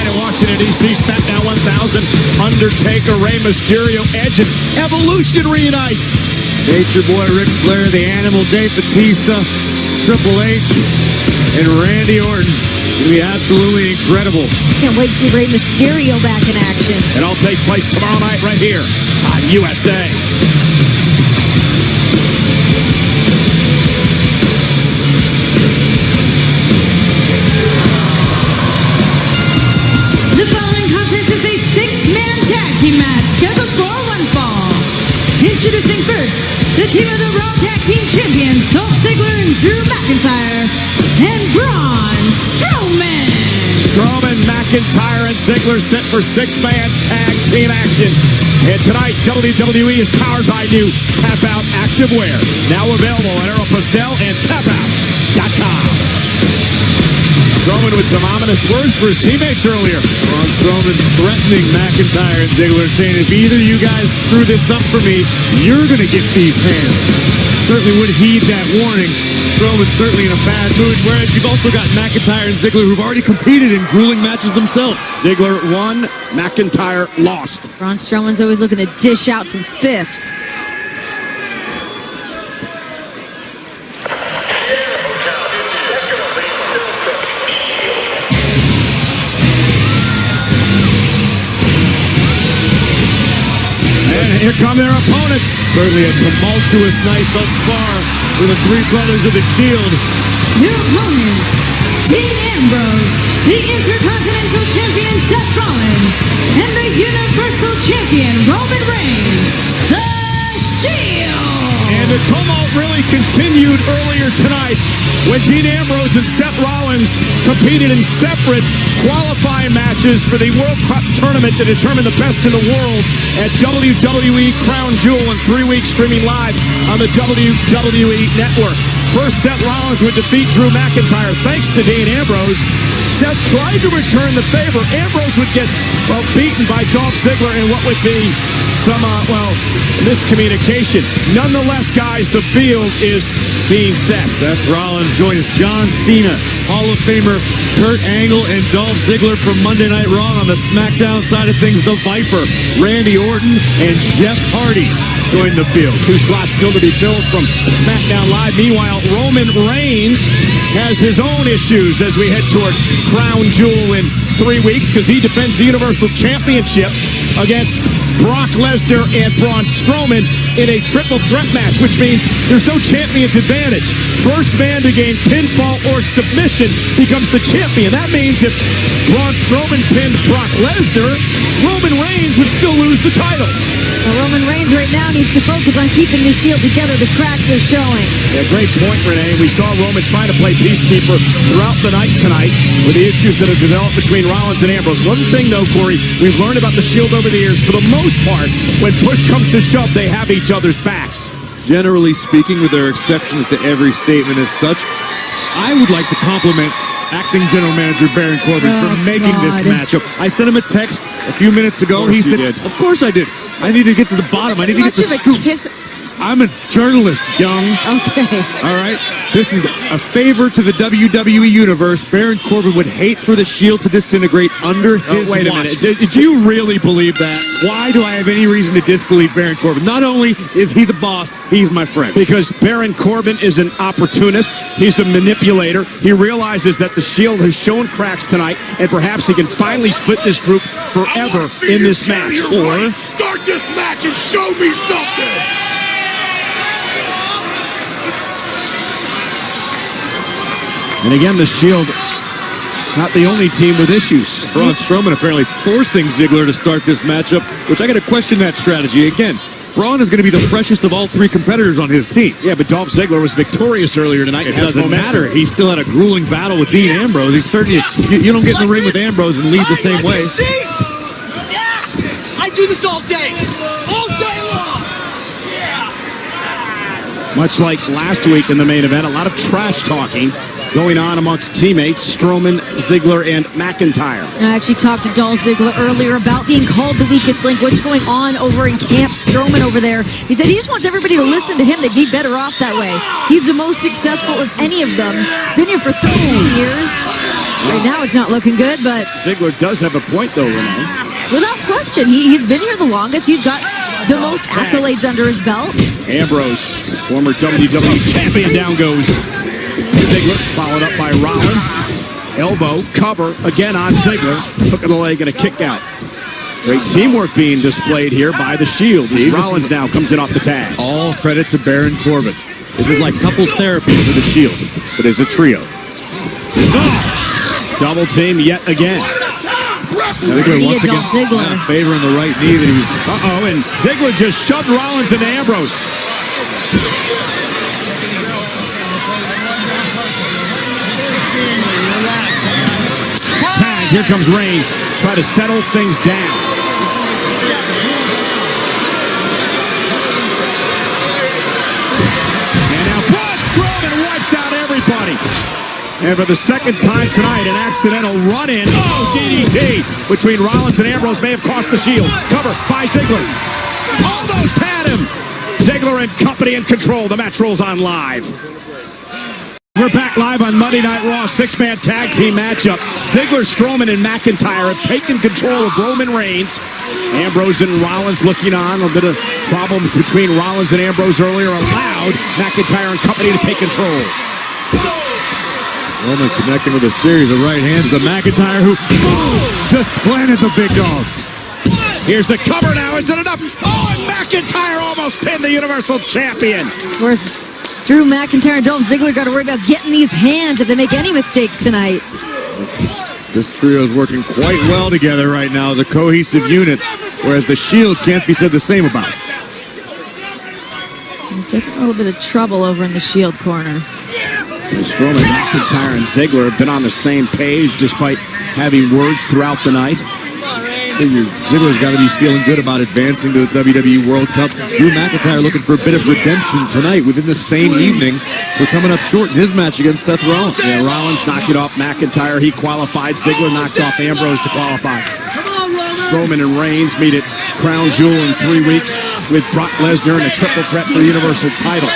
in Washington, D.C. SmackDown 1000. Undertaker, Rey Mysterio, Edge, and Evolution reunites. Nature Boy Ric Flair, the Animal Dave Batista, Triple H, and Randy Orton. It's going to be absolutely incredible. Can't wait to see Rey Mysterio back in action. It all takes place tomorrow night right here on USA. The following contest is a six-man tag team match scheduled for one fall. Introducing first, the team of the Raw Tag Team Champions, Dolph Ziggler and Drew McIntyre, and Braun Strowman. Strowman, McIntyre, and Ziggler set for six-man tag team action. And tonight, WWE is powered by new Tap Out Activewear. Now available at Aeropostale and tapout.com. Strowman with some ominous words for his teammates earlier. Braun Strowman threatening McIntyre and Ziggler, saying if either you guys screw this up for me, you're going to get these hands. Certainly would heed that warning. Strowman's certainly in a bad mood, whereas you've also got McIntyre and Ziggler who've already competed in grueling matches themselves. Ziggler won, McIntyre lost. Braun Strowman's always looking to dish out some fists. And here come their opponents. Certainly a tumultuous night thus far for the three brothers of the Shield. Your opponents, Dean Ambrose, the Intercontinental Champion Seth Rollins, and the Universal Champion Roman Reigns, the Shield. And the tumult really continued earlier tonight when Dean Ambrose and Seth Rollins competed in separate qualifying matches for the World Cup tournament to determine the best in the world at WWE Crown Jewel in 3 weeks, streaming live on the WWE Network. First, Seth Rollins would defeat Drew McIntyre thanks to Dean Ambrose. Seth tried to return the favor. Ambrose would get, beaten by Dolph Ziggler in what would be some, miscommunication. Nonetheless, guys, the field is being set. Seth Rollins joins John Cena, Hall of Famer Kurt Angle, and Dolph Ziggler from Monday Night Raw. On the SmackDown side of things, the Viper, Randy Orton, and Jeff Hardy join the field. 2 slots still to be filled from SmackDown Live. Meanwhile, Roman Reigns has his own issues as we head toward Crown Jewel in 3 weeks because he defends the Universal Championship against Brock Lesnar and Braun Strowman in a triple threat match, which means there's no champion's advantage. First man to gain pinfall or submission becomes the champion. That means if Braun Strowman pinned Brock Lesnar, Roman Reigns would still lose the title. Well, Roman Reigns right now needs to focus on keeping the Shield together. The cracks are showing. Yeah, great point, Renee. We saw Roman trying to play peacekeeper throughout the night tonight with the issues that have developed between Rollins and Ambrose. One thing, though, Corey, we've learned about the Shield over the years, for the most part, when push comes to shove, they have each other's backs. Generally speaking, with their exceptions to every statement as such, I would like to compliment acting general manager Baron Corbin for making this matchup. I sent him a text a few minutes ago. He said, of course I did. I need to get to the bottom. I need to get to the scoop. I'm a journalist, young. Okay. All right? This is a favor to the WWE Universe. Baron Corbin would hate for the Shield to disintegrate under his wait a watch. minute. Did you really believe that? Why do I have any reason to disbelieve Baron Corbin? Not only is he the boss, he's my friend. Because Baron Corbin is an opportunist. He's a manipulator. He realizes that the Shield has shown cracks tonight, and perhaps he can finally split this group forever in this match. Or start this match and show me something. And again, the Shield, not the only team with issues. Braun Strowman apparently forcing Ziggler to start this matchup, which I got to question that strategy. Again, Braun is going to be the freshest of all three competitors on his team. Yeah, but Dolph Ziggler was victorious earlier tonight. It doesn't matter. He still had a grueling battle with Dean Ambrose. He's certainly, you don't get in the ring with Ambrose and leave the same way. Yeah, I do this all day. All day long. Yeah. Much like last week in the main event, a lot of trash talking going on amongst teammates, Strowman, Ziggler, and McIntyre. I actually talked to Dolph Ziggler earlier about being called the weakest link. What's going on over in Camp Strowman over there? He said he just wants everybody to listen to him. They'd be better off that way. He's the most successful of any of them. Been here for 13 years. Right now it's not looking good, but Ziggler does have a point, though, Renee. without question, he's been here the longest. He's got the most accolades under his belt. Ambrose, former WWE champion, down goes Ziggler, followed up by Rollins. Elbow, cover, again on Ziggler. Hook of the leg and a kick out. Great teamwork being displayed here by the Shield. As Rollins now comes in off the tag. All credit to Baron Corbin. This is like couples therapy for the Shield, but it's a trio. Double team yet again. Ziggler once again Ziggler. favoring the right knee that he was. And Ziggler just shoved Rollins into Ambrose. Tag, here comes Reigns. Try to settle things down. And now Braun Strowman wipes out everybody. And for the second time tonight, an accidental run-in. Oh, DDT between Rollins and Ambrose may have cost the Shield. Cover by Ziggler. Almost had him. Ziggler and company in control. The match rolls on live. We're back live on Monday Night Raw, six-man tag team matchup. Ziggler, Strowman, and McIntyre have taken control of Roman Reigns. Ambrose and Rollins looking on. A bit of problems between Rollins and Ambrose earlier allowed McIntyre and company to take control. Roman connecting with a series of right hands to McIntyre, who just planted the big dog. Here's the cover now. Is it enough? Oh, and McIntyre almost pinned the Universal Champion. Whereas Drew McIntyre and Dolph Ziggler got to worry about getting these hands if they make any mistakes tonight. This trio is working quite well together right now as a cohesive unit, whereas the Shield can't be said the same about. There's just a little bit of trouble over in the Shield corner. Strowman, McIntyre, and Ziggler have been on the same page despite having words throughout the night. Ziggler's got to be feeling good about advancing to the WWE World Cup. Drew McIntyre looking for a bit of redemption tonight within the same evening for coming up short in his match against Seth Rollins. Yeah, Rollins knocked it off McIntyre. He qualified. Ziggler knocked off Ambrose to qualify. Strowman and Reigns meet at Crown Jewel in 3 weeks with Brock Lesnar in a triple threat for the Universal title.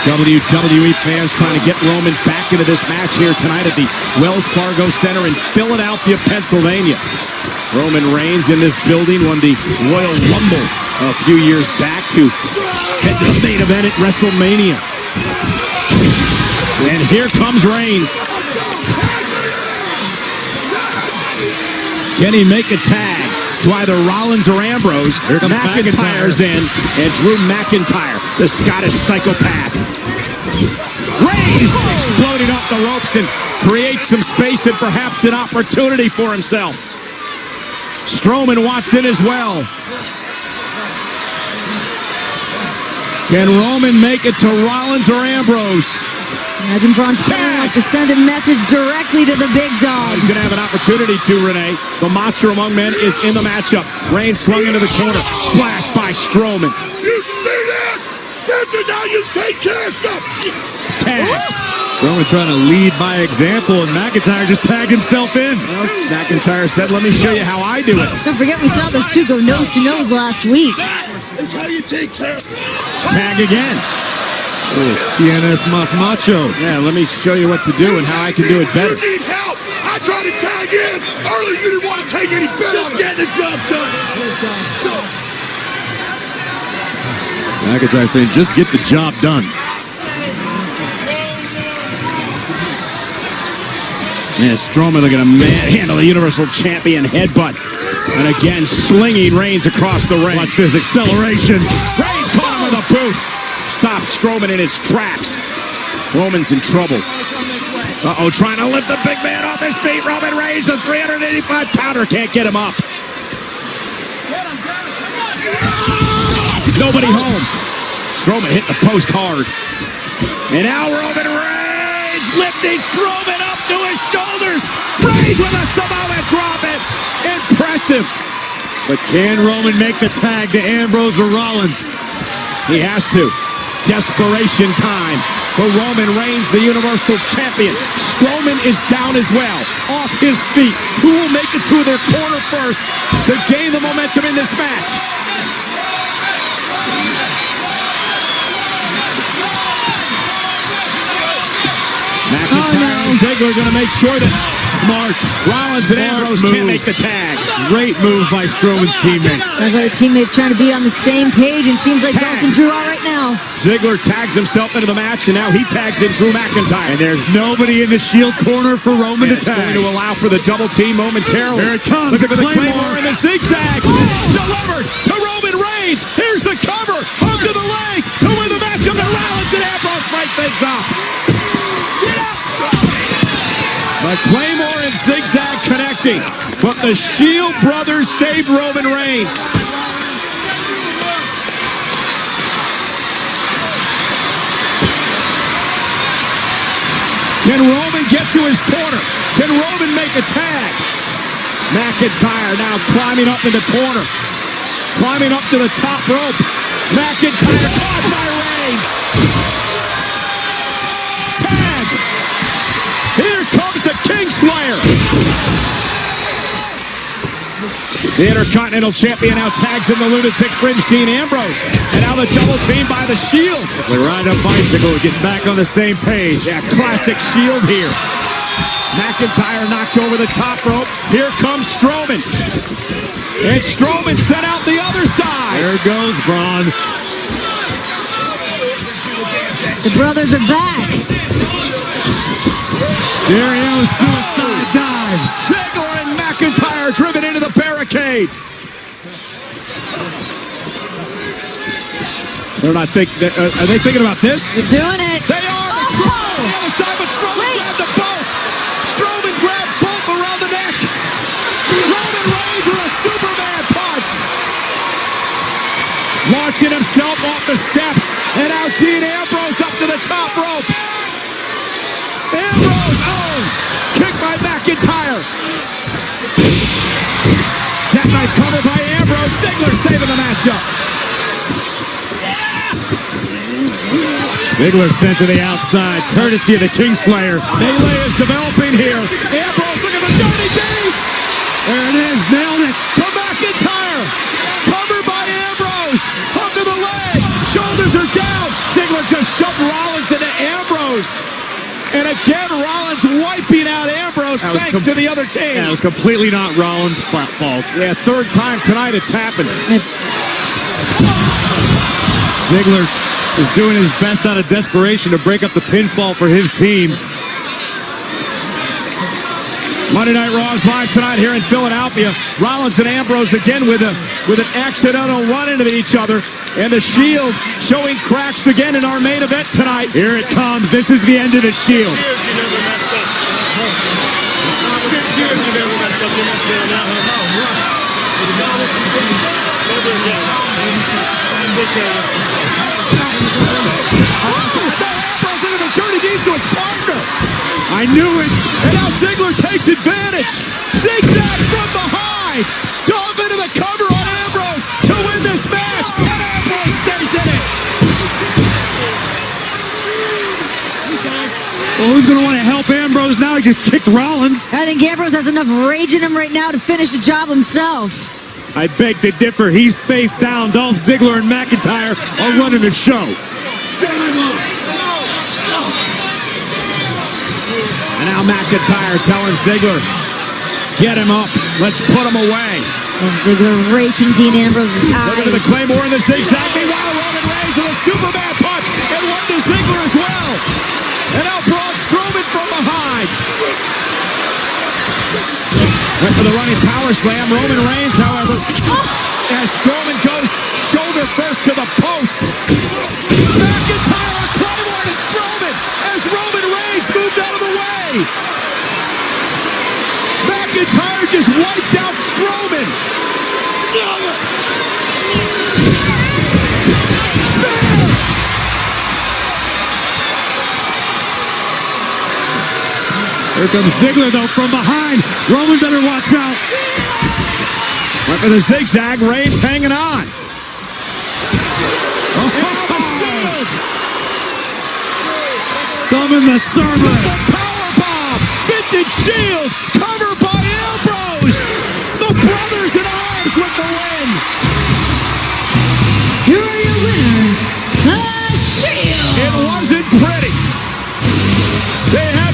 WWE fans trying to get Roman back into this match here tonight at the Wells Fargo Center in Philadelphia, Pennsylvania. Roman Reigns in this building won the Royal Rumble a few years back to head to the main event at WrestleMania. And here comes Reigns. Can he make a tag to either Rollins or Ambrose? McIntyre's in, and Drew McIntyre, the Scottish psychopath. Reigns exploding off the ropes and creates some space and perhaps an opportunity for himself. Strowman wants in as well. Can Roman make it to Rollins or Ambrose? Imagine Braun Strowman wants to send a message directly to the big dog. He's going to have an opportunity to, Renee. The monster among men is in the matchup. Reigns swung into the corner. Splash by Strowman. You see this? After now you take care of stuff. Strowman trying to lead by example, and McIntyre just tagged himself in. Well, McIntyre said, let me show you how I do it. Don't forget we saw those two go nose to nose last week. That's how you take care of Tag again. TNS Mas Macho. Yeah, let me show you what to do and how I can do it better. You need help. I tried to tag in. Earlier you didn't want to take any bet on it. Just getting the job done. McIntyre saying, just get the job done. Yeah, Strowman looking to handle the Universal Champion headbutt. And again, slinging Reigns across the ring. Watch this acceleration. Reigns caught him with a boot. Stopped Strowman in his tracks. Roman's in trouble. Uh-oh, trying to lift the big man off his feet. Roman Reigns, the 385-pounder, can't get him up. Nobody home. Strowman hit the post hard. And now Roman Reigns lifting Strowman up to his shoulders. Reigns with a Samoan drop. Impressive. But can Roman make the tag to Ambrose or Rollins? He has to. Desperation time for Roman Reigns, the Universal Champion. Strowman is down as well, off his feet. Who will make it to their corner first to gain the momentum in this match? McIntyre and Ziggler going to make sure that Rollins and Ambrose can't make the tag. Great move by Strowman's teammates. Sounds like the teammates trying to be on the same page, and seems like Dolph and Drew are right now. Ziggler tags himself into the match, and now he tags in Drew McIntyre. And there's nobody in the Shield corner for Roman to tag. Going to allow for the double team momentarily. Here it comes. Look at the Claymore and the zigzag. It's delivered to Roman Reigns. Here's the cover. Hook to the leg to win the matchup. And Rollins and Ambrose fight things up. The Claymore and zigzag connecting, but the Shield brothers saved Roman Reigns. Can Roman get to his corner? Can Roman make a tag? McIntyre now climbing up in the corner. Climbing up to the top rope. McIntyre caught by Reigns. Tag. Here comes the Kingslayer. The Intercontinental Champion now tags in the Lunatic Fringe Dean Ambrose. And now the double team by the Shield. They ride a bicycle, getting back on the same page. Yeah, classic Shield here. McIntyre knocked over the top rope. Here comes Strowman. And Strowman sent out the other side. There goes Braun. The brothers are back. Stereo suicide dives. Ziggler and McIntyre driven into the barricade. They're not thinking. Are they thinking about this? They're doing it. They are. Strowman on the other side, but Strowman grabbed them both. Strowman grabbed both around the neck. Roman Reigns with a Superman punch. Launching himself off the steps. And out Dean Ambrose up to the top rope. Ambrose, kick by McIntyre. Jackknife cover by Ambrose. Ziggler saving the matchup. Ziggler sent to the outside, courtesy of the Kingslayer. Melee is developing here. Ambrose looking for dirty deeds. There it is, nailed it. To McIntyre. Covered by Ambrose. Hook to the leg. Shoulders are down. Ziggler just shoved Rollins into Ambrose. And again, Rollins wiping out Ambrose thanks to the other team. Yeah, it was completely not Rollins' fault. Yeah, third time tonight it's happened. Ziggler is doing his best out of desperation to break up the pinfall for his team. Monday Night Raw is live tonight here in Philadelphia. Rollins and Ambrose again with an accidental run into each other. And the Shield showing cracks again in our main event tonight. Here it comes. This is the end of the Shield. I knew it. And now Ziggler takes advantage. Zigzag from behind. Dove into the cover on Ambrose to win this match. And Ambrose stays in it. Well, who's going to want to help Ambrose now? He just kicked Rollins. I think Ambrose has enough rage in him right now to finish the job himself. I beg to differ. He's face down. Dolph Ziggler and McIntyre are running the show. And now McIntyre telling Ziggler, get him up. Let's put him away. And Ziggler raking Dean Ambrose's Look at the eyes. Claymore and the zigzag. Meanwhile, Roman Reigns with a Superman punch and one to Ziggler as well. And now Braun Strowman from behind. Went for the running power slam. Roman Reigns, however, as Strowman goes shoulder first to the post. McIntyre on Claymore to Strowman as Roman Reigns moved out of the way. McIntyre just wiped out Strowman. Spear! Here comes Ziggler, though, from behind. Roman better watch out. Went for the zigzag. Reigns hanging on. And now the Shield. Summon the Cerberus. Powerbomb. Vintage Shield. Covered by Ambrose. The brothers in arms with the win. Here are your winners, the Shield. It wasn't pretty. They had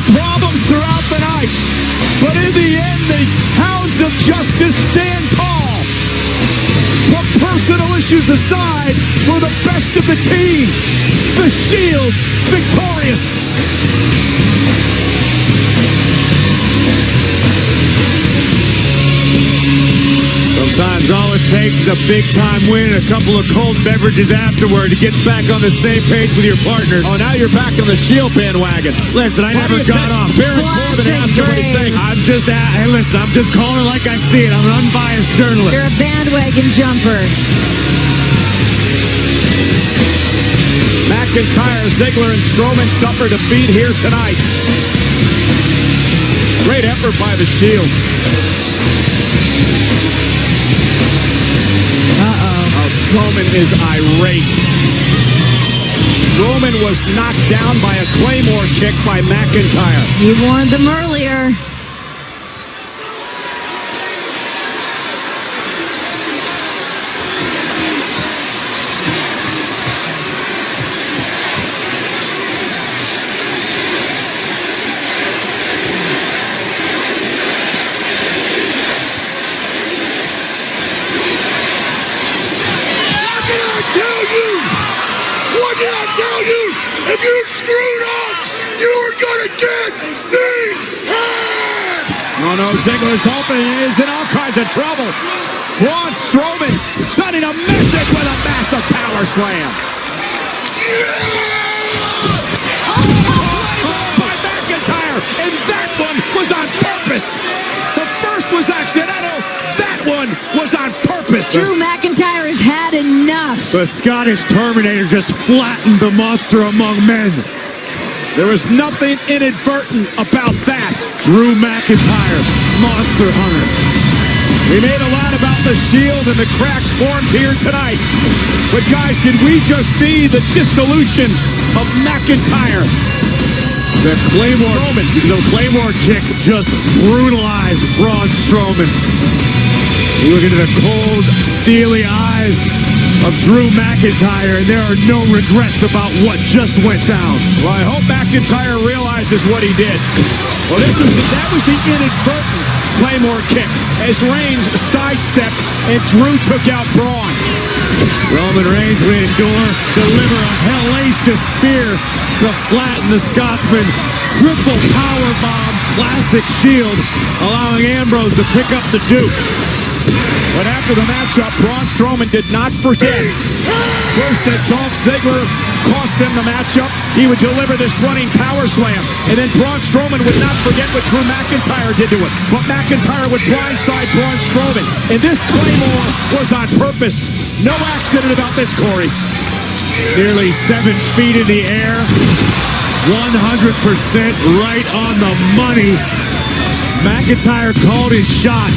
to stand tall. Put personal issues aside for the best of the team. The Shield victorious. Sometimes all it takes is a big-time win and a couple of cold beverages afterward to get back on the same page with your partner. Oh, now you're back on the Shield bandwagon. Listen, I never got off. Baron Corbin and ask him what he thinks. I'm just calling it like I see it. I'm an unbiased journalist. You're a bandwagon jumper. McIntyre, Ziggler, and Strowman suffer defeat here tonight. Great effort by the Shield. Strowman is irate. Strowman was knocked down by a Claymore kick by McIntyre. He warned them earlier. What did I tell you? If you screwed up, you were gonna get these hands! Oh no, Ziggler's hoping is in all kinds of trouble. Braun Strowman sending a message with a massive power slam. By McIntyre, and that one was on purpose. The first was accidental. That one was on purpose. Drew McIntyre has had enough. The Scottish Terminator just flattened the monster among men. There was nothing inadvertent about that. Drew McIntyre, Monster Hunter. We made a lot about the Shield and the cracks formed here tonight. But guys, did we just see the dissolution of McIntyre? The Claymore kick just brutalized Braun Strowman. You look into the cold, steely eyes of Drew McIntyre, and there are no regrets about what just went down. Well, I hope McIntyre realizes what he did. Well, that was the inadvertent Claymore kick as Reigns sidestepped and Drew took out Braun. Roman Reigns would deliver a hellacious spear to flatten the Scotsman. Triple powerbomb, classic Shield, allowing Ambrose to pick up the Duke. But after the matchup, Braun Strowman did not forget. First that Dolph Ziggler cost them the matchup, he would deliver this running power slam. And then Braun Strowman would not forget what Drew McIntyre did to him. But McIntyre would blindside Braun Strowman. And this Claymore was on purpose. No accident about this, Corey. Nearly 7 feet in the air. 100% right on the money. McIntyre called his shot.